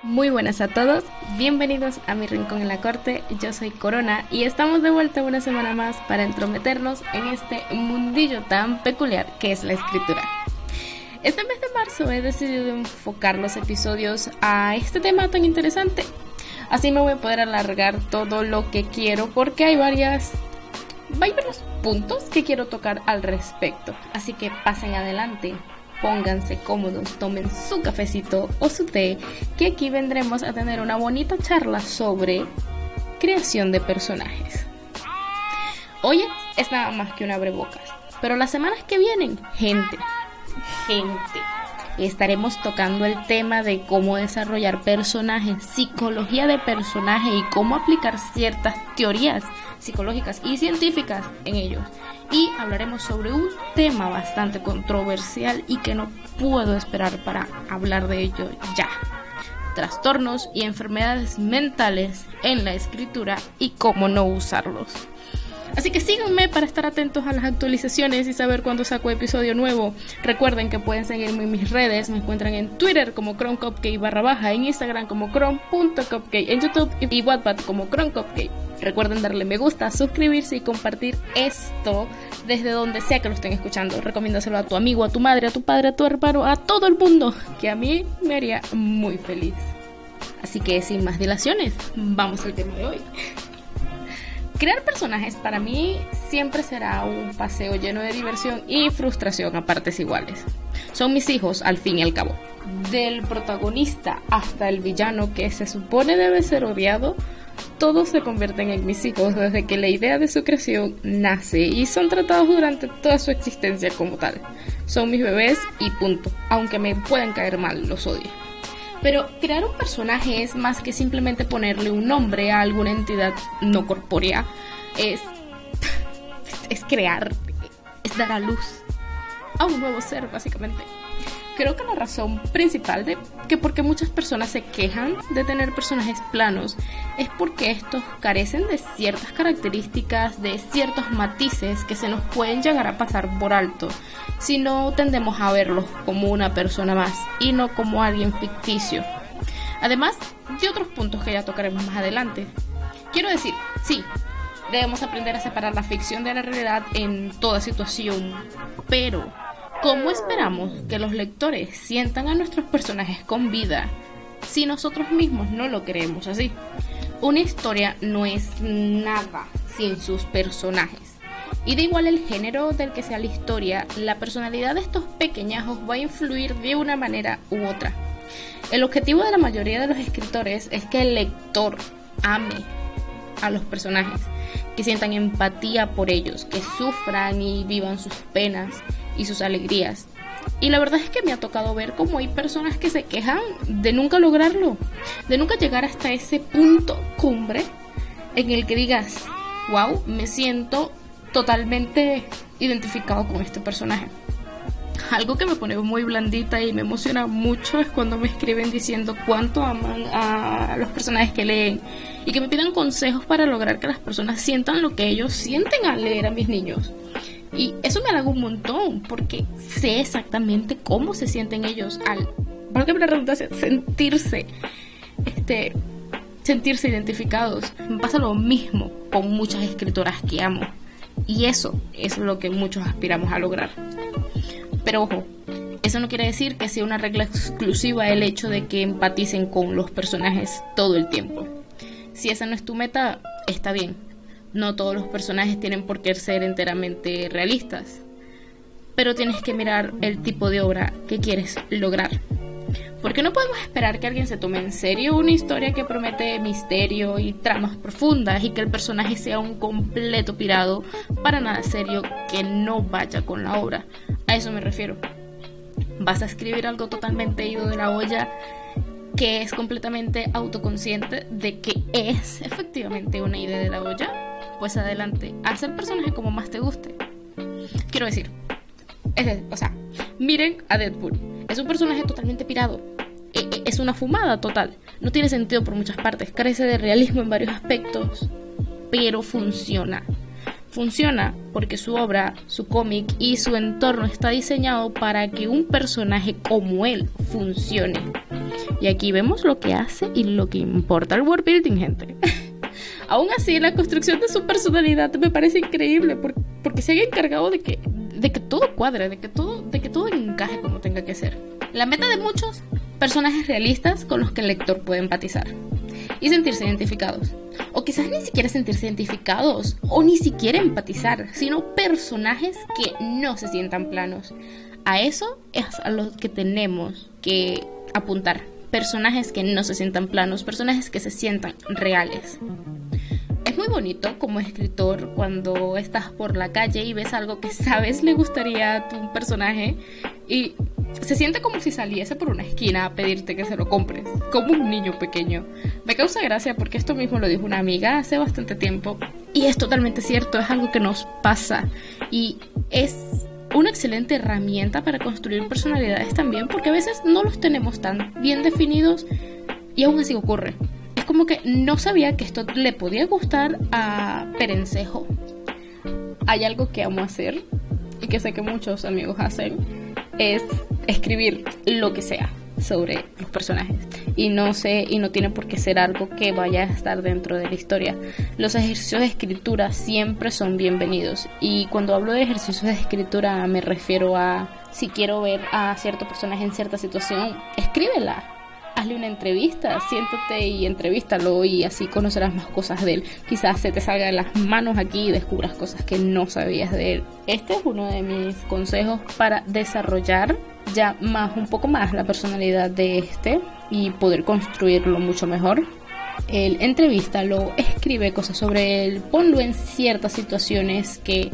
Muy buenas a todos, bienvenidos a mi rincón en la corte, yo soy Corona y estamos de vuelta una semana más para entrometernos en este mundillo tan peculiar que es la escritura. Este mes de marzo he decidido enfocar los episodios a este tema tan interesante, así me voy a poder alargar todo lo que quiero porque hay varios puntos que quiero tocar al respecto, así que pasen adelante. Pónganse cómodos, tomen su cafecito o su té, que aquí vendremos a tener una bonita charla sobre creación de personajes. Hoy es nada más que un abrebocas, pero las semanas que vienen, gente, estaremos tocando el tema de cómo desarrollar personajes, psicología de personaje y cómo aplicar ciertas teorías psicológicas y científicas en ellos. Y hablaremos sobre un tema bastante controversial y que no puedo esperar para hablar de ello ya. Trastornos y enfermedades mentales en la escritura y cómo no usarlos. Así que síganme para estar atentos a las actualizaciones y saber cuándo saco episodio nuevo. Recuerden que pueden seguirme en mis redes. Me encuentran en Twitter como ChromeCupcake _, en Instagram como chrome.cupcake, en YouTube y Wattpad como ChromeCupcake. Recuerden darle me gusta, suscribirse y compartir esto desde donde sea que lo estén escuchando. Recomiéndaselo a tu amigo, a tu madre, a tu padre, a tu hermano, a todo el mundo, que a mí me haría muy feliz. Así que sin más dilaciones, vamos al tema de hoy. Crear personajes para mí siempre será un paseo lleno de diversión y frustración a partes iguales. Son mis hijos al fin y al cabo. Del protagonista hasta el villano que se supone debe ser odiado, todos se convierten en mis hijos desde que la idea de su creación nace y son tratados durante toda su existencia como tal. Son mis bebés y punto, aunque me puedan caer mal, los odio. Pero crear un personaje es más que simplemente ponerle un nombre a alguna entidad no corpórea. Es crear, es dar a luz a un nuevo ser, básicamente. Creo que la razón principal de que porque muchas personas se quejan de tener personajes planos es porque estos carecen de ciertas características, de ciertos matices que se nos pueden llegar a pasar por alto si no tendemos a verlos como una persona más y no como alguien ficticio. Además de otros puntos que ya tocaremos más adelante. Quiero decir, sí, debemos aprender a separar la ficción de la realidad en toda situación, pero ¿cómo esperamos que los lectores sientan a nuestros personajes con vida si nosotros mismos no lo creemos así? Una historia no es nada sin sus personajes. Y da igual el género del que sea la historia, la personalidad de estos pequeñajos va a influir de una manera u otra. El objetivo de la mayoría de los escritores es que el lector ame a los personajes, que sientan empatía por ellos, que sufran y vivan sus penas y sus alegrías. Y la verdad es que me ha tocado ver cómo hay personas que se quejan de nunca lograrlo, de nunca llegar hasta ese punto cumbre en el que digas, wow, me siento totalmente identificado con este personaje. Algo que me pone muy blandita y me emociona mucho es cuando me escriben diciendo cuánto aman a los personajes que leen y que me pidan consejos para lograr que las personas sientan lo que ellos sienten al leer a mis niños. Y eso me halaga un montón porque sé exactamente cómo se sienten ellos al, valga la redundancia, sentirse identificados. Me pasa lo mismo con muchas escritoras que amo y eso es lo que muchos aspiramos a lograr. Pero ojo, eso no quiere decir que sea una regla exclusiva el hecho de que empaticen con los personajes todo el tiempo. Si esa no es tu meta, está bien. No todos los personajes tienen por qué ser enteramente realistas, pero tienes que mirar el tipo de obra que quieres lograr. Porque no podemos esperar que alguien se tome en serio una historia que promete misterio y tramas profundas y que el personaje sea un completo pirado para nada serio que no vaya con la obra. A eso me refiero. ¿Vas a escribir algo totalmente ido de la olla que es completamente autoconsciente de que es efectivamente una idea de la olla? Pues adelante, haz el personaje como más te guste. Quiero decir, miren a Deadpool. Es un personaje totalmente pirado. Es una fumada total. No tiene sentido por muchas partes. Carece de realismo en varios aspectos. Pero funciona. Funciona porque su obra, su cómic y su entorno está diseñado para que un personaje como él funcione. Y aquí vemos lo que hace y lo que importa el world building, gente. Aún así, la construcción de su personalidad me parece increíble porque se ha encargado de que todo cuadre, de que todo encaje como tenga que ser. La meta de muchos, personajes realistas con los que el lector puede empatizar y sentirse identificados. O quizás ni siquiera sentirse identificados o ni siquiera empatizar, sino personajes que no se sientan planos. A eso es a lo que tenemos que apuntar. Personajes que no se sientan planos, personajes que se sientan reales. Es muy bonito como escritor cuando estás por la calle y ves algo que sabes le gustaría a tu personaje y se siente como si saliese por una esquina a pedirte que se lo compres, como un niño pequeño. Me causa gracia porque esto mismo lo dijo una amiga hace bastante tiempo y es totalmente cierto, es algo que nos pasa y es una excelente herramienta para construir personalidades también, porque a veces no los tenemos tan bien definidos y aún así ocurre. Es como que no sabía que esto le podía gustar a Perencejo. Hay algo que amo hacer y que sé que muchos amigos hacen, es escribir lo que sea sobre los personajes y no tiene por qué ser algo que vaya a estar dentro de la historia. Los ejercicios de escritura siempre son bienvenidos y cuando hablo de ejercicios de escritura me refiero a si quiero ver a cierto personaje en cierta situación, escríbela, hazle una entrevista, siéntate y entrevístalo y así conocerás más cosas de él. Quizás se te salga de las manos aquí y descubras cosas que no sabías de él. Este es uno de mis consejos para desarrollar ya un poco más la personalidad de y poder construirlo mucho mejor. Él entrevístalo, escribe cosas sobre él, ponlo en ciertas situaciones que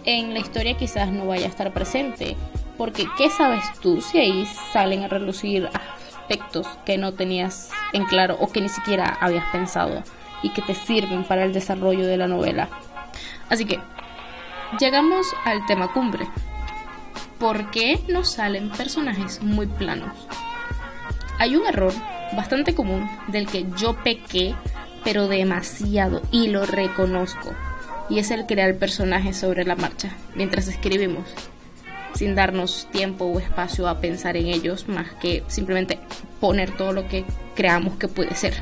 en la historia quizás no vaya a estar presente, porque ¿qué sabes tú si ahí salen a relucir aspectos que no tenías en claro o que ni siquiera habías pensado y que te sirven para el desarrollo de la novela? Así que llegamos al tema cumbre. ¿Por qué nos salen personajes muy planos? Hay un error bastante común del que yo pequé, pero demasiado, y lo reconozco, y es el crear personajes sobre la marcha, mientras escribimos, sin darnos tiempo o espacio a pensar en ellos, más que simplemente poner todo lo que creamos que puede ser.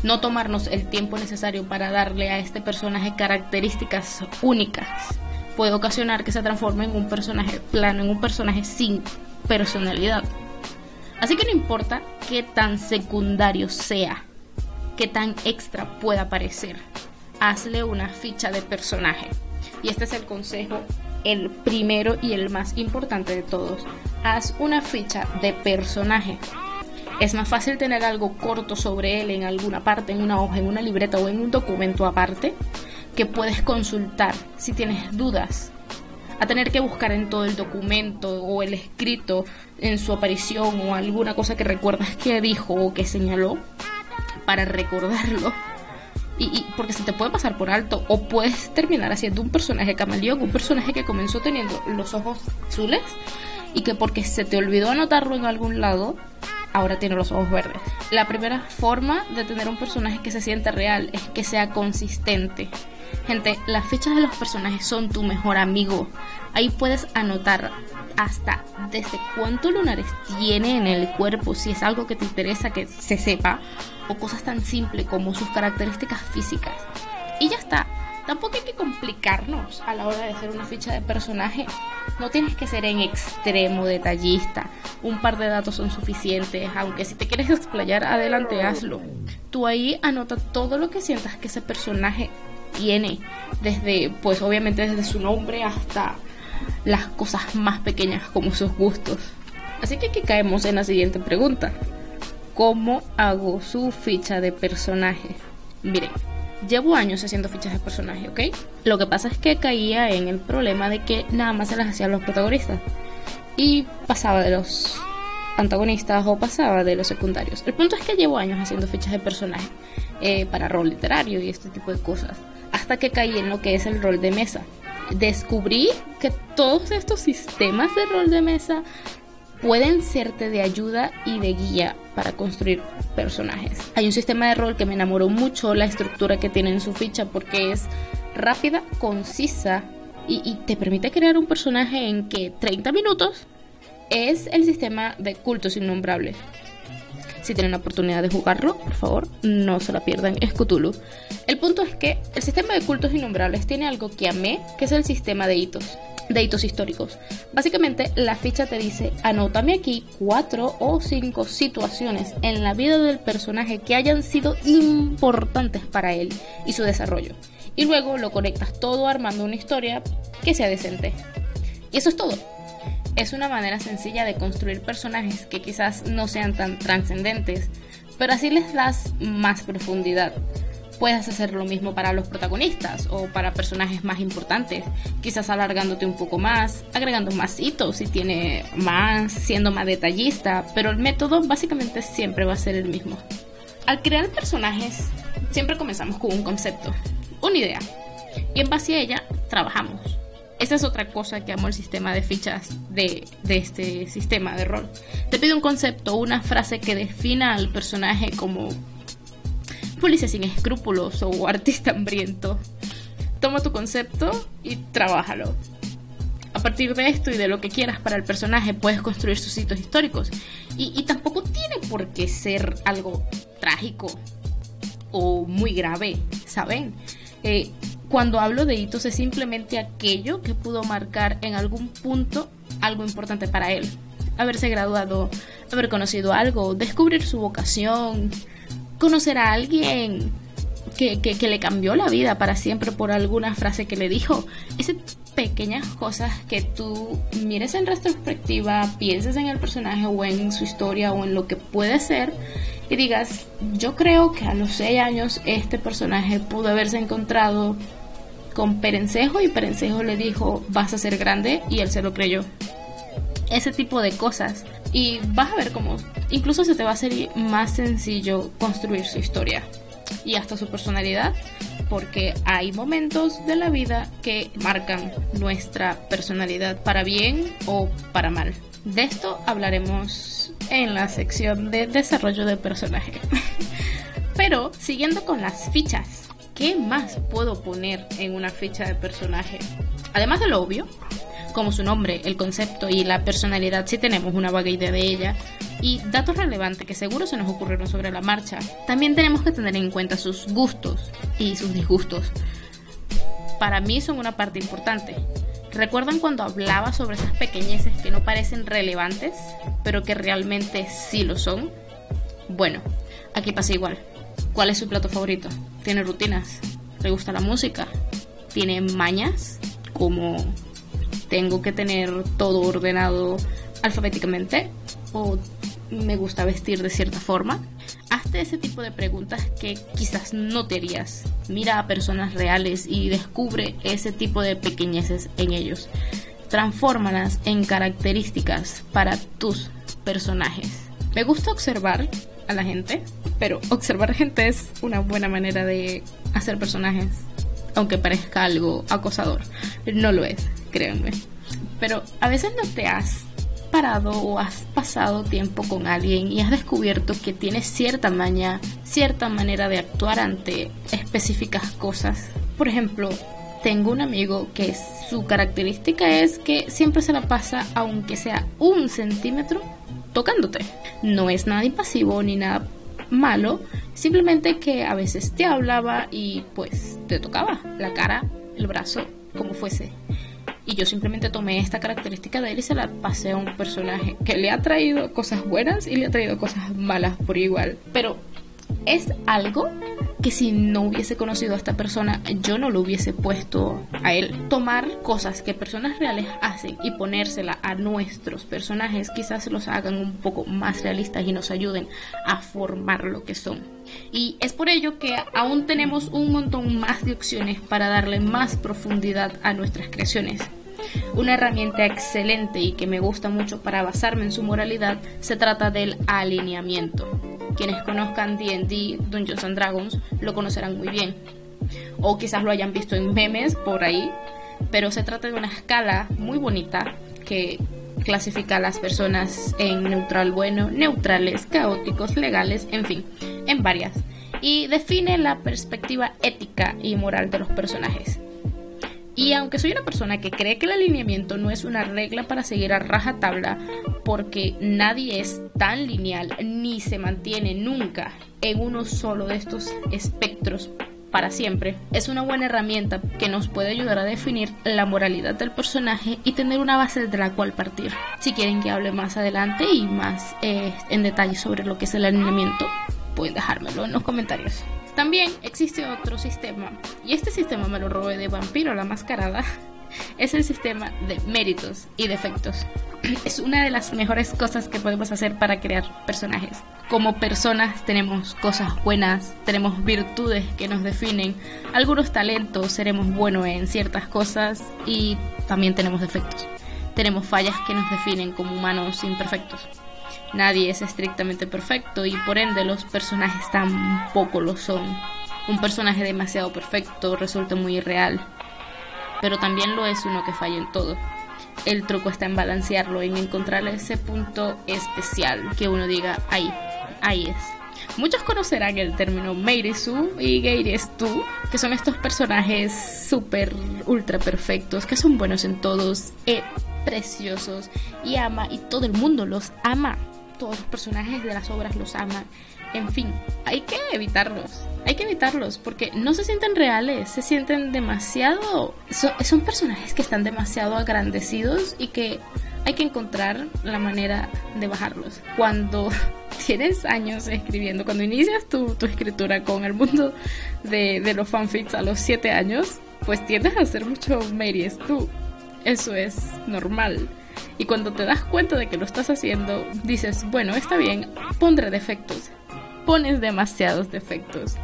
No tomarnos el tiempo necesario para darle a este personaje características únicas puede ocasionar que se transforme en un personaje plano, en un personaje sin personalidad. Así que no importa qué tan secundario sea, qué tan extra pueda parecer, hazle una ficha de personaje. Y este es el consejo, el primero y el más importante de todos. Haz una ficha de personaje. Es más fácil tener algo corto sobre él en alguna parte, en una hoja, en una libreta o en un documento aparte, que puedes consultar si tienes dudas, a tener que buscar en todo el documento o el escrito en su aparición o alguna cosa que recuerdas que dijo o que señaló para recordarlo. Y porque se te puede pasar por alto o puedes terminar haciendo un personaje camaleón, un personaje que comenzó teniendo los ojos azules y que porque se te olvidó anotarlo en algún lado, ahora tiene los ojos verdes. La primera forma de tener un personaje que se sienta real es que sea consistente. Gente, las fichas de los personajes son tu mejor amigo. Ahí puedes anotar hasta desde cuántos lunares tiene en el cuerpo, si es algo que te interesa que se sepa, o cosas tan simples como sus características físicas. Y ya está. Tampoco hay que complicarnos a la hora de hacer una ficha de personaje. No tienes que ser en extremo detallista. Un par de datos son suficientes, aunque si te quieres explayar, adelante, hazlo. Tú ahí anota todo lo que sientas que ese personaje tiene, desde, pues obviamente desde su nombre hasta las cosas más pequeñas como sus gustos. Así que aquí caemos en la siguiente pregunta: ¿cómo hago su ficha de personaje? Miren, llevo años haciendo fichas de personaje, ¿ok? Lo que pasa es que caía en el problema de que nada más se las hacían los protagonistas y pasaba de los antagonistas o pasaba de los secundarios. El punto es que llevo años haciendo fichas de personaje para rol literario y este tipo de cosas, hasta que caí en lo que es el rol de mesa. Descubrí que todos estos sistemas de rol de mesa pueden serte de ayuda y de guía para construir personajes. Hay un sistema de rol que me enamoró mucho la estructura que tiene en su ficha, porque es rápida, concisa y te permite crear un personaje en que 30 minutos. Es el sistema de Cultos Innombrables. Si tienen la oportunidad de jugarlo, por favor, no se la pierdan, es Cthulhu. El punto es que el sistema de cultos innombrables tiene algo que amé, que es el sistema de hitos históricos. Básicamente, la ficha te dice, anótame aquí 4 o 5 situaciones en la vida del personaje que hayan sido importantes para él y su desarrollo. Y luego lo conectas todo armando una historia que sea decente. Y eso es todo. Es una manera sencilla de construir personajes que quizás no sean tan trascendentes, pero así les das más profundidad. Puedes hacer lo mismo para los protagonistas o para personajes más importantes, quizás alargándote un poco más, agregando más hitos si tiene más, siendo más detallista, pero el método básicamente siempre va a ser el mismo. Al crear personajes, siempre comenzamos con un concepto, una idea, y en base a ella trabajamos. Esa es otra cosa que amo el sistema de fichas de este sistema de rol. Te pide un concepto, una frase que defina al personaje como policía sin escrúpulos o artista hambriento. Toma tu concepto y trabájalo. A partir de esto y de lo que quieras para el personaje puedes construir sus hitos históricos. Y tampoco tiene por qué ser algo trágico o muy grave, ¿saben? Cuando hablo de hitos es simplemente aquello que pudo marcar en algún punto algo importante para él. Haberse graduado, haber conocido algo, descubrir su vocación, conocer a alguien que le cambió la vida para siempre por alguna frase que le dijo. Esas pequeñas cosas que tú mires en retrospectiva, pienses en el personaje o en su historia o en lo que puede ser y digas, yo creo que a los 6 años este personaje pudo haberse encontrado con Perencejo y Perencejo le dijo, vas a ser grande, y él se lo creyó. Ese tipo de cosas. Y vas a ver cómo incluso se te va a hacer más sencillo construir su historia y hasta su personalidad, porque hay momentos de la vida que marcan nuestra personalidad para bien o para mal. De esto hablaremos en la sección de desarrollo de personaje. Pero siguiendo con las fichas, ¿qué más puedo poner en una ficha de personaje? Además de lo obvio, como su nombre, el concepto y la personalidad, si tenemos una vaga idea de ella, y datos relevantes que seguro se nos ocurrieron sobre la marcha, también tenemos que tener en cuenta sus gustos y sus disgustos. Para mí son una parte importante. ¿Recuerdan cuando hablaba sobre esas pequeñeces que no parecen relevantes, pero que realmente sí lo son? Bueno, aquí pasa igual. ¿Cuál es su plato favorito? ¿Tiene rutinas? ¿Le gusta la música? ¿Tiene mañas? Como tengo que tener todo ordenado alfabéticamente, o me gusta vestir de cierta forma. Hazte ese tipo de preguntas que quizás no te harías. Mira a personas reales y descubre ese tipo de pequeñeces en ellos. Transfórmalas en características para tus personajes. Me gusta observar a la gente, pero observar gente es una buena manera de hacer personajes, aunque parezca algo acosador. No lo es, créanme. Pero a veces no te has parado o has pasado tiempo con alguien y has descubierto que tiene cierta maña, cierta manera de actuar ante específicas cosas. Por ejemplo, tengo un amigo que su característica es que siempre se la pasa, aunque sea 1 centímetro, tocándote. No es nada invasivo ni nada malo, simplemente que a veces te hablaba y pues te tocaba la cara, el brazo, como fuese. Y yo simplemente tomé esta característica de él y se la pasé a un personaje que le ha traído cosas buenas y le ha traído cosas malas por igual. Pero es algo que si no hubiese conocido a esta persona, yo no lo hubiese puesto a él. Tomar cosas que personas reales hacen y ponérsela a nuestros personajes quizás los hagan un poco más realistas y nos ayuden a formar lo que son. Y es por ello que aún tenemos un montón más de opciones para darle más profundidad a nuestras creaciones. Una herramienta excelente y que me gusta mucho para basarme en su moralidad se trata del alineamiento. Quienes conozcan D&D, Dungeons and Dragons, lo conocerán muy bien. O quizás lo hayan visto en memes por ahí. Pero se trata de una escala muy bonita que clasifica a las personas en neutral bueno, neutrales, caóticos, legales, en fin, en varias. Y define la perspectiva ética y moral de los personajes. Y aunque soy una persona que cree que el alineamiento no es una regla para seguir a rajatabla, porque nadie es tan lineal ni se mantiene nunca en uno solo de estos espectros para siempre, es una buena herramienta que nos puede ayudar a definir la moralidad del personaje y tener una base de la cual partir. Si quieren que hable más adelante y más en detalle sobre lo que es el alineamiento, pueden dejármelo en los comentarios. También existe otro sistema, y este sistema me lo robé de Vampiro la Mascarada. Es el sistema de méritos y defectos. Es una de las mejores cosas que podemos hacer para crear personajes. Como personas tenemos cosas buenas, tenemos virtudes que nos definen, algunos talentos, seremos buenos en ciertas cosas y también tenemos defectos. Tenemos fallas que nos definen como humanos imperfectos. Nadie es estrictamente perfecto y por ende los personajes tampoco lo son. Un personaje demasiado perfecto resulta muy irreal, pero también lo es uno que falla en todo. El truco está en balancearlo, en encontrar ese punto especial que uno diga, ahí es. Muchos conocerán el término Meiritsu y Geirestú, que son estos personajes súper ultra perfectos, que son buenos en todos, preciosos, y todo el mundo los ama. Todos los personajes de las obras los aman. En fin, hay que evitarlos porque no se sienten reales, se sienten demasiado... Son personajes que están demasiado agrandecidos y que hay que encontrar la manera de bajarlos. Cuando tienes años escribiendo, cuando inicias tu escritura con el mundo de los fanfics a los 7 años, pues tiendes a hacer mucho Meiries tú. Eso es normal. Y cuando te das cuenta de que lo estás haciendo, dices, bueno, está bien, pondré defectos. Pones demasiados defectos.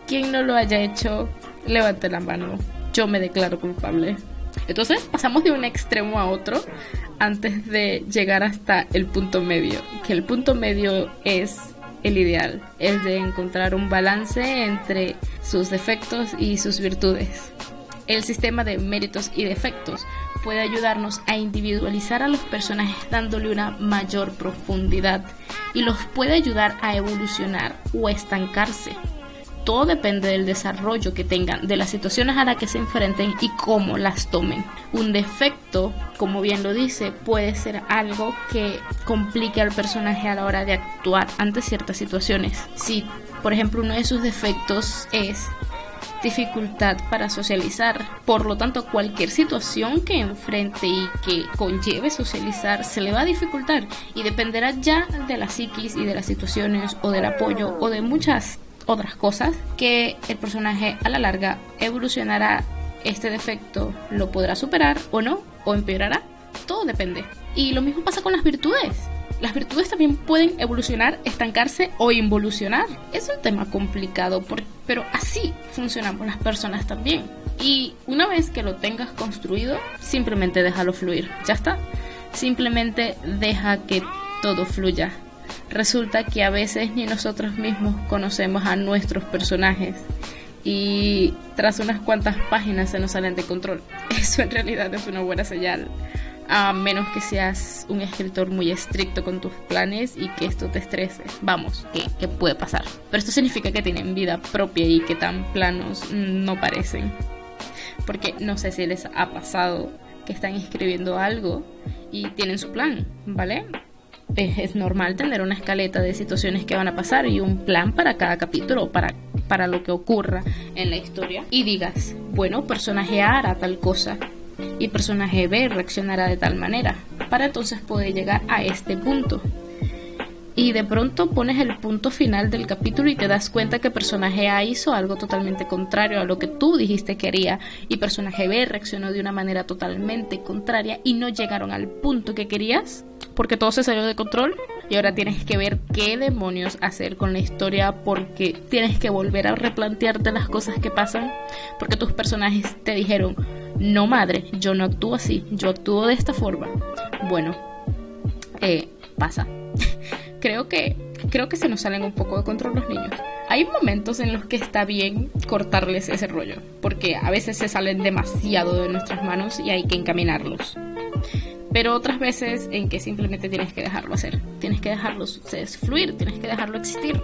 Quien no lo haya hecho, levante la mano. Yo me declaro culpable. Entonces pasamos de un extremo a otro antes de llegar hasta el punto medio. Que el punto medio es el ideal. Es de encontrar un balance entre sus defectos y sus virtudes. El sistema de méritos y defectos puede ayudarnos a individualizar a los personajes dándole una mayor profundidad y los puede ayudar a evolucionar o estancarse. Todo depende del desarrollo que tengan, de las situaciones a las que se enfrenten y cómo las tomen. Un defecto, como bien lo dice, puede ser algo que complique al personaje a la hora de actuar ante ciertas situaciones. Si, por ejemplo, uno de sus defectos es dificultad para socializar, por lo tanto cualquier situación que enfrente y que conlleve socializar se le va a dificultar y dependerá ya de la psiquis y de las situaciones o del apoyo o de muchas otras cosas que el personaje a la larga evolucionará. Este defecto lo podrá superar o no, o empeorará, todo depende. Y lo mismo pasa con las virtudes. Las virtudes también pueden evolucionar, estancarse o involucionar. Es un tema complicado, pero así funcionamos las personas también. Y una vez que lo tengas construido, simplemente déjalo fluir. Ya está. Simplemente deja que todo fluya. Resulta que a veces ni nosotros mismos conocemos a nuestros personajes. Y tras unas cuantas páginas se nos salen de control. Eso en realidad es una buena señal. A menos que seas un escritor muy estricto con tus planes y que esto te estrese. Vamos, que puede pasar. Pero esto significa que tienen vida propia y que tan planos no parecen. Porque no sé si les ha pasado que están escribiendo algo y tienen su plan, ¿vale? Es normal tener una escaleta de situaciones que van a pasar y un plan para cada capítulo, para lo que ocurra en la historia. Y digas, bueno, personaje A hará tal cosa y personaje B reaccionará de tal manera, para entonces poder llegar a este punto. Y de pronto pones el punto final del capítulo y te das cuenta que personaje A hizo algo totalmente contrario a lo que tú dijiste que haría, y personaje B reaccionó de una manera totalmente contraria y no llegaron al punto que querías porque todo se salió de control. Y ahora tienes que ver qué demonios hacer con la historia, porque tienes que volver a replantearte las cosas que pasan, porque tus personajes te dijeron, no madre, yo no actúo así, yo actúo de esta forma. Bueno, pasa. Creo que se nos salen un poco de control los niños. Hay momentos en los que está bien cortarles ese rollo, porque a veces se salen demasiado de nuestras manos y hay que encaminarlos. Pero otras veces en que simplemente tienes que dejarlo hacer, tienes que dejarlo fluir, tienes que dejarlo existir.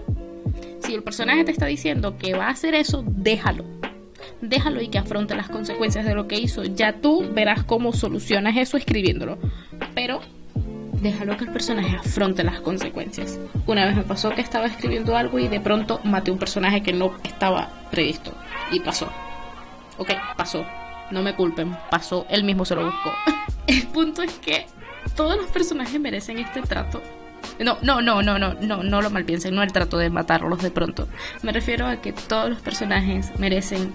Si el personaje te está diciendo que va a hacer eso, déjalo. déjalo y que afronte las consecuencias de lo que hizo. Ya tú verás cómo solucionas eso escribiéndolo, pero déjalo que el personaje afronte las consecuencias. Una vez me pasó que estaba escribiendo algo y de pronto maté un personaje que no estaba previsto. Y pasó. Ok, pasó. No me culpen, pasó, él mismo se lo buscó. El punto es que todos los personajes merecen este trato. No lo malpiensen, no el trato de matarlos de pronto. Me refiero a que todos los personajes merecen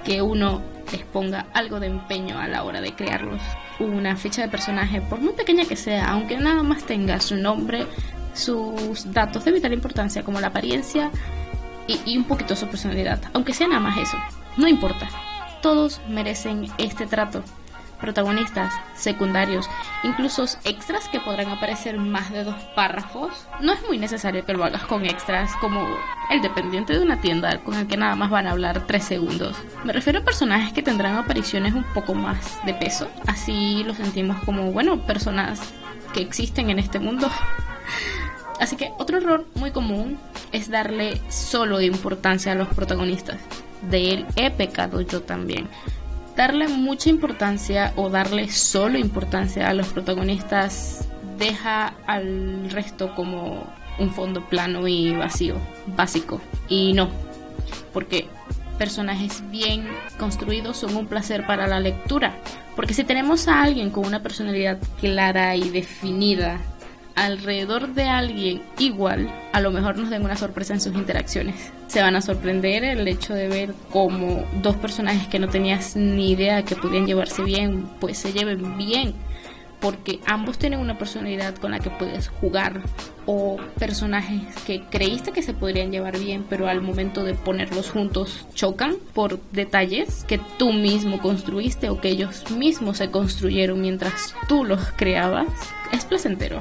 que uno les ponga algo de empeño a la hora de crearlos. Una ficha de personaje, por muy pequeña que sea, aunque nada más tenga su nombre, sus datos de vital importancia como la apariencia y un poquito su personalidad, aunque sea nada más eso, no importa. Todos merecen este trato. Protagonistas, secundarios, incluso extras que podrán aparecer más de 2 párrafos. No es muy necesario que lo hagas con extras como el dependiente de una tienda con el que nada más van a hablar 3 segundos. Me refiero a personajes que tendrán apariciones un poco más de peso. Así lo sentimos como, bueno, personas que existen en este mundo. Así que otro error muy común es darle solo importancia a los protagonistas. De él he pecado yo también. Darle mucha importancia o darle solo importancia a los protagonistas deja al resto como un fondo plano y vacío, básico. Y no, porque personajes bien construidos son un placer para la lectura. Porque si tenemos a alguien con una personalidad clara y definida alrededor de alguien igual, a lo mejor nos den una sorpresa en sus interacciones. Se van a sorprender el hecho de ver cómo 2 personajes que no tenías ni idea que podían llevarse bien, pues se lleven bien, porque ambos tienen una personalidad con la que puedes jugar, o personajes que creíste que se podrían llevar bien, pero al momento de ponerlos juntos chocan por detalles que tú mismo construiste o que ellos mismos se construyeron mientras tú los creabas. Es placentero.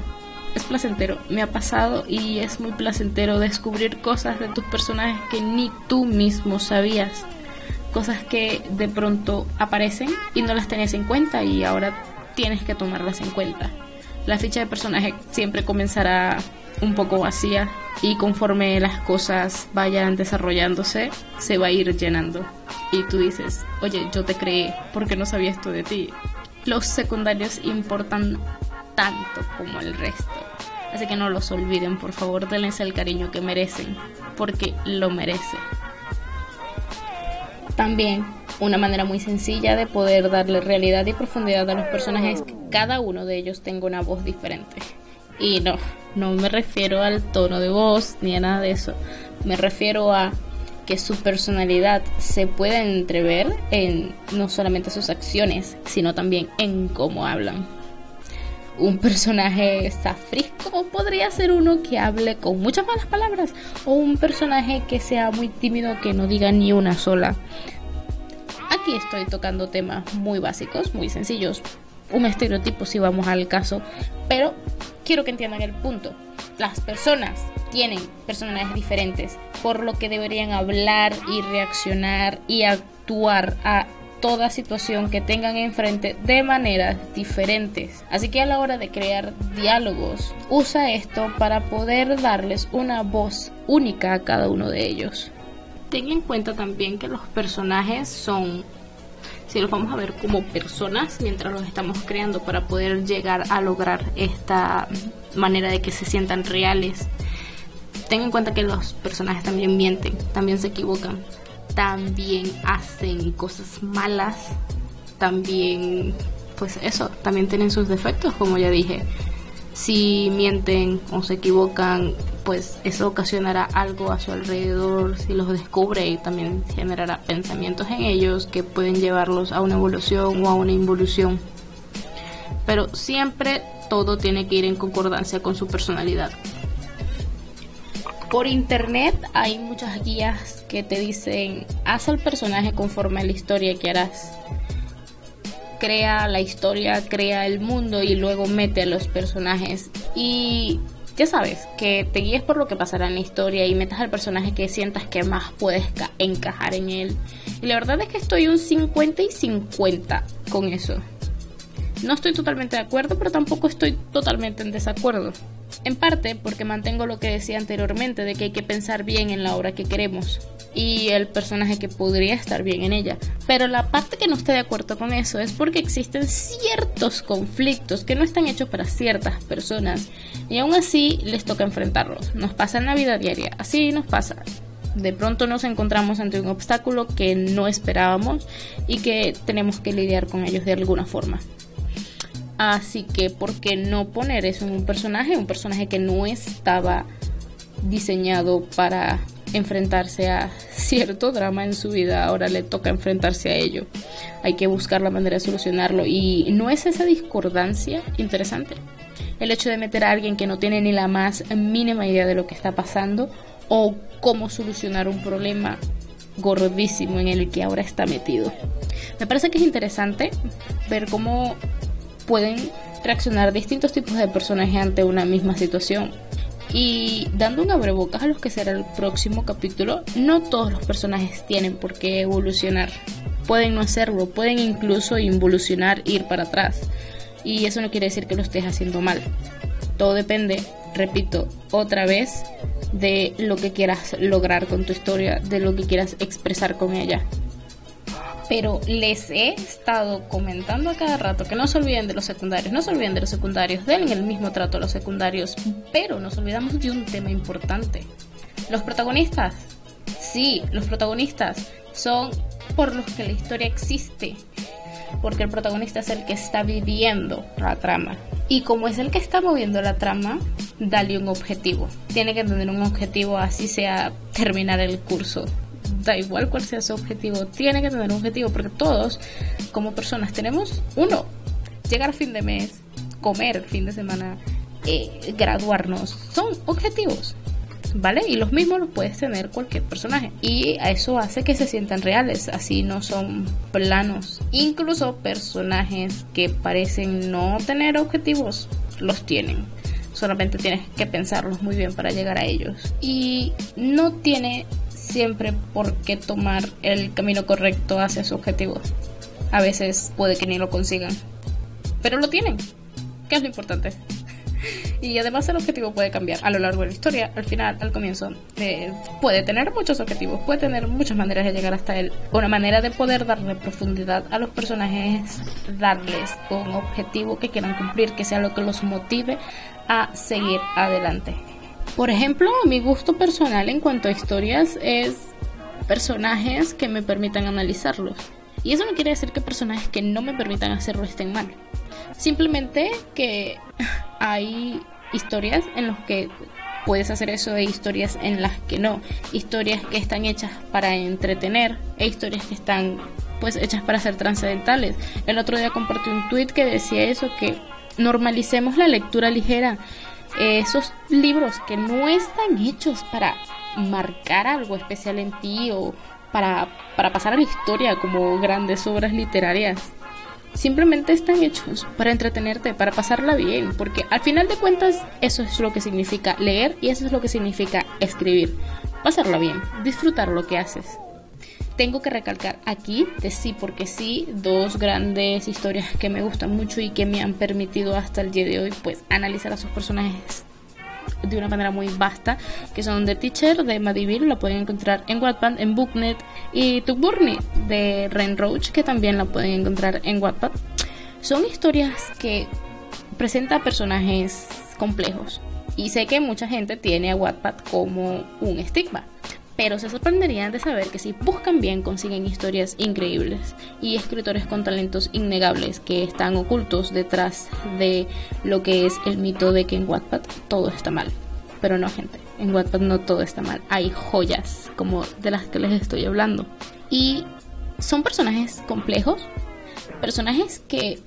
Es placentero, me ha pasado y es muy placentero descubrir cosas de tus personajes que ni tú mismo sabías. Cosas que de pronto aparecen y no las tenías en cuenta y ahora tienes que tomarlas en cuenta. La ficha de personaje siempre comenzará un poco vacía y conforme las cosas vayan desarrollándose se va a ir llenando. Y tú dices, oye, yo te creé porque no sabía esto de ti. Los secundarios importan tanto como el resto. Así que no los olviden, por favor, denles el cariño que merecen, porque lo merece. También, una manera muy sencilla de poder darle realidad y profundidad a los personajes es que cada uno de ellos tenga una voz diferente. Y no me refiero al tono de voz ni a nada de eso. Me refiero a que su personalidad se pueda entrever en no solamente sus acciones, sino también en cómo hablan. Un personaje safrisco podría ser uno que hable con muchas malas palabras, o un personaje que sea muy tímido, que no diga ni una sola. Aquí estoy tocando temas muy básicos, muy sencillos, un estereotipo si vamos al caso, pero quiero que entiendan el punto. Las personas tienen personalidades diferentes, por lo que deberían hablar y reaccionar y actuar a toda situación que tengan enfrente de maneras diferentes. Así que a la hora de crear diálogos, usa esto para poder darles una voz única a cada uno de ellos. Ten en cuenta también que los personajes son, si los vamos a ver como personas mientras los estamos creando para poder llegar a lograr esta manera de que se sientan reales, ten en cuenta que los personajes también mienten, también se equivocan, también hacen cosas malas, también, pues eso, también tienen sus defectos, como ya dije. Si mienten o se equivocan, pues eso ocasionará algo a su alrededor. Si los descubre, y también generará pensamientos en ellos que pueden llevarlos a una evolución o a una involución. Pero siempre todo tiene que ir en concordancia con su personalidad. Por internet hay muchas guías que te dicen: haz al personaje conforme a la historia que harás. Crea la historia, crea el mundo y luego mete a los personajes. Y ya sabes, que te guíes por lo que pasará en la historia y metas al personaje que sientas que más puedes encajar en él. Y la verdad es que estoy un 50 y 50 con eso. No estoy totalmente de acuerdo, pero tampoco estoy totalmente en desacuerdo. En parte porque mantengo lo que decía anteriormente, de que hay que pensar bien en la obra que queremos. y el personaje que podría estar bien en ella. Pero la parte que no está de acuerdo con eso es porque existen ciertos conflictos que no están hechos para ciertas personas y aún así les toca enfrentarlos. Nos pasa en la vida diaria, así nos pasa. De pronto nos encontramos ante un obstáculo que no esperábamos y que tenemos que lidiar con ellos de alguna forma. Así que, ¿por qué no poner eso en un personaje? Un personaje que no estaba diseñado para enfrentarse a cierto drama en su vida, ahora le toca enfrentarse a ello. Hay que buscar la manera de solucionarlo. Y ¿no es esa discordancia interesante? El hecho de meter a alguien que no tiene ni la más mínima idea de lo que está pasando o cómo solucionar un problema gordísimo en el que ahora está metido. Me parece que es interesante ver cómo pueden reaccionar distintos tipos de personajes ante una misma situación. Y dando un abrebocas a lo que será el próximo capítulo, no todos los personajes tienen por qué evolucionar. Pueden no hacerlo, pueden incluso involucionar, ir para atrás. Y eso no quiere decir que lo estés haciendo mal. Todo depende, repito, otra vez, de lo que quieras lograr con tu historia, de lo que quieras expresar con ella. Pero les he estado comentando a cada rato que no se olviden de los secundarios, no se olviden de los secundarios, den el mismo trato a los secundarios, pero nos olvidamos de un tema importante. Los protagonistas, sí, los protagonistas son por los que la historia existe, porque el protagonista es el que está viviendo la trama. Y como es el que está moviendo la trama, dale un objetivo. Tiene que tener un objetivo, así sea terminar el curso. Da igual cuál sea su objetivo, tiene que tener un objetivo, porque todos como personas tenemos uno: llegar a fin de mes, comer el fin de semana, graduarnos. Son objetivos, ¿vale? Y los mismos los puedes tener cualquier personaje, y eso hace que se sientan reales, así no son planos. Incluso personajes que parecen no tener objetivos los tienen, solamente tienes que pensarlos muy bien para llegar a ellos. Y no tiene siempre por qué tomar el camino correcto hacia su objetivo. A veces puede que ni lo consigan, pero lo tienen, que es lo importante. Y además el objetivo puede cambiar a lo largo de la historia, al final, al comienzo. Puede tener muchos objetivos, puede tener muchas maneras de llegar hasta él. Una manera de poder darle profundidad a los personajes es darles un objetivo que quieran cumplir, que sea lo que los motive a seguir adelante. Por ejemplo, mi gusto personal en cuanto a historias es personajes que me permitan analizarlos. Y eso no quiere decir que personajes que no me permitan hacerlo estén mal. Simplemente que hay historias en las que puedes hacer eso e historias en las que no. Historias que están hechas para entretener e historias que están pues hechas para ser trascendentales. El otro día compartí un tweet que decía eso, que normalicemos la lectura ligera. Esos libros que no están hechos para marcar algo especial en ti o para pasar a la historia como grandes obras literarias. Simplemente están hechos para entretenerte, para pasarla bien, porque al final de cuentas eso es lo que significa leer y eso es lo que significa escribir. Pasarla bien, disfrutar lo que haces. Tengo que recalcar aquí, de sí porque sí, dos grandes historias que me gustan mucho y que me han permitido hasta el día de hoy pues analizar a sus personajes de una manera muy vasta, que son The Teacher de Maddie Beal, la pueden encontrar en Wattpad, en Booknet, y Tugburni de Ren Roach, que también la pueden encontrar en Wattpad. Son historias que presentan personajes complejos y sé que mucha gente tiene a Wattpad como un estigma, pero se sorprenderían de saber que si buscan bien consiguen historias increíbles y escritores con talentos innegables que están ocultos detrás de lo que es el mito de que en Wattpad todo está mal. Pero no, gente, en Wattpad no todo está mal, hay joyas como de las que les estoy hablando. Y son personajes complejos, personajes que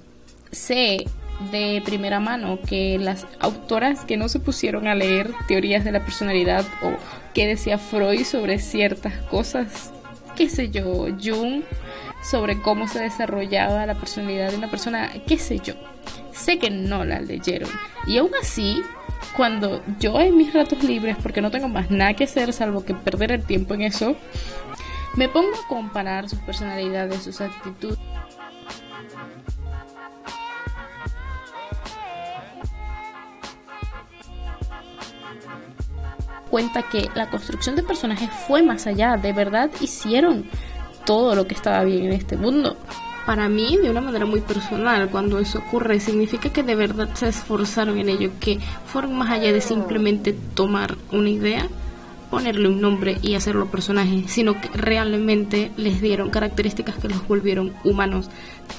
sé de primera mano que las autoras que no se pusieron a leer teorías de la personalidad o qué decía Freud sobre ciertas cosas, qué sé yo, Jung sobre cómo se desarrollaba la personalidad de una persona, qué sé yo, sé que no la leyeron. Y aún así, cuando yo en mis ratos libres, porque no tengo más nada que hacer salvo que perder el tiempo en eso, me pongo a comparar sus personalidades, sus actitudes. cuenta que la construcción de personajes fue más allá, de verdad hicieron todo lo que estaba bien en este mundo. Para mí, de una manera muy personal, cuando eso ocurre, significa que de verdad se esforzaron en ello, que fueron más allá de simplemente tomar una idea, ponerle un nombre y hacerlo personaje, sino que realmente les dieron características que los volvieron humanos,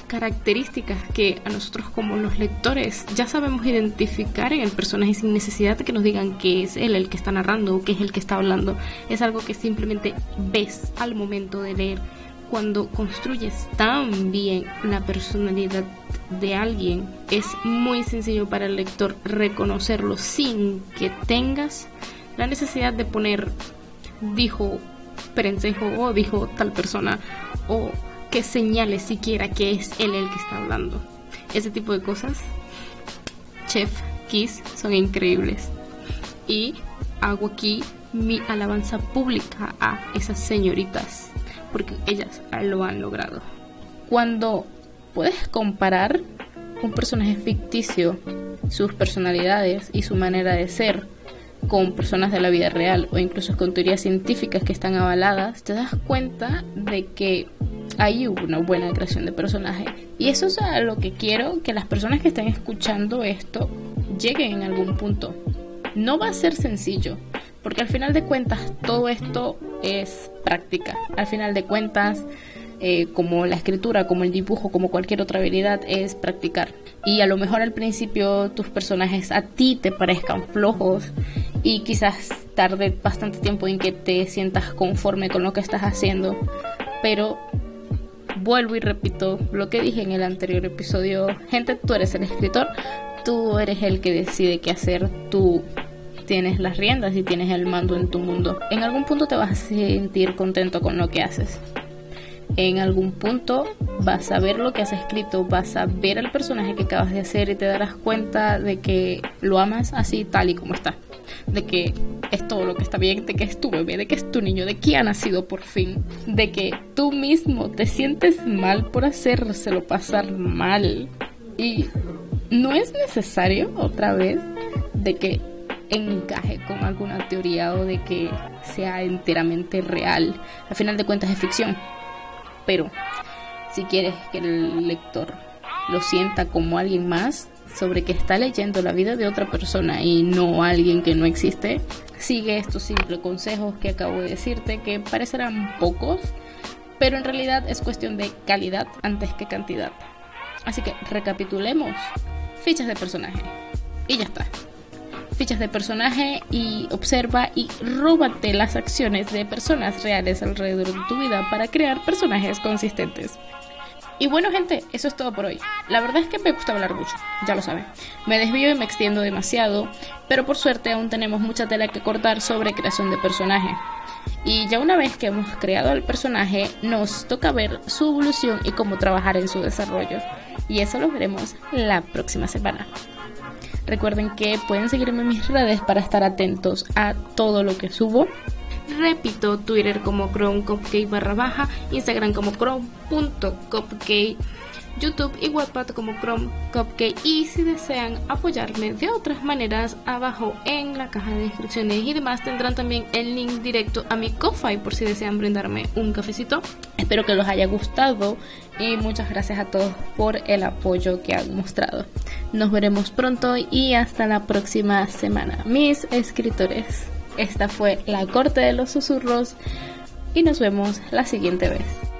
características que a nosotros como los lectores ya sabemos identificar en el personaje sin necesidad de que nos digan que es él el que está narrando o que es el que está hablando. Es algo que simplemente ves al momento de leer. Cuando construyes tan bien la personalidad de alguien, es muy sencillo para el lector reconocerlo sin que tengas la necesidad de poner dijo Perencejo o dijo tal persona o que señale siquiera que es él el que está hablando. Ese tipo de cosas, Chef Kiss, son increíbles. Y hago aquí mi alabanza pública a esas señoritas, porque ellas lo han logrado. Cuando puedes comparar un personaje ficticio, sus personalidades y su manera de ser con personas de la vida real o incluso con teorías científicas que están avaladas, te das cuenta de que ahí hubo una buena creación de personaje. Y eso es a lo que quiero que las personas que estén escuchando esto lleguen en algún punto. No va a ser sencillo, porque al final de cuentas todo esto es práctica. Al final de cuentas, como la escritura, como el dibujo, como cualquier otra habilidad, es practicar. Y a lo mejor al principio tus personajes a ti te parezcan flojos y quizás tarde bastante tiempo en que te sientas conforme con lo que estás haciendo, pero vuelvo y repito lo que dije en el anterior episodio: gente, tú eres el escritor, tú eres el que decide qué hacer, tú tienes las riendas y tienes el mando en tu mundo. En algún punto te vas a sentir contento con lo que haces. En algún punto vas a ver lo que has escrito, vas a ver al personaje que acabas de hacer y te darás cuenta de que lo amas así tal y como está, de que es todo lo que está bien, de que es tu bebé, de que es tu niño, de que ha nacido por fin, de que tú mismo te sientes mal por hacérselo pasar mal. Y no es necesario otra vez de que encaje con alguna teoría o de que sea enteramente real. Al final de cuentas es ficción. Pero si quieres que el lector lo sienta como alguien más, sobre que está leyendo la vida de otra persona y no alguien que no existe, sigue estos simples consejos que acabo de decirte, que parecerán pocos, pero en realidad es cuestión de calidad antes que cantidad. Así que recapitulemos: fichas de personaje y ya está. Fichas de personaje, y observa y róbate las acciones de personas reales alrededor de tu vida para crear personajes consistentes. Y bueno, gente, eso es todo por hoy. La verdad es que me gusta hablar mucho, ya lo saben. Me desvío y me extiendo demasiado, pero por suerte aún tenemos mucha tela que cortar sobre creación de personaje. Y ya una vez que hemos creado el personaje, nos toca ver su evolución y cómo trabajar en su desarrollo. Y eso lo veremos la próxima semana. Recuerden que pueden seguirme en mis redes para estar atentos a todo lo que subo. Repito, Twitter como chromecupcake_, Instagram como chrome.cupcake, YouTube y Wattpad como chromecupcake. Y si desean apoyarme de otras maneras, abajo en la caja de descripciones y demás tendrán también el link directo a mi Ko-Fi por si desean brindarme un cafecito. Espero que les haya gustado y muchas gracias a todos por el apoyo que han mostrado. Nos veremos pronto y hasta la próxima semana, mis escritores. Esta fue La Corte de los Susurros y nos vemos la siguiente vez.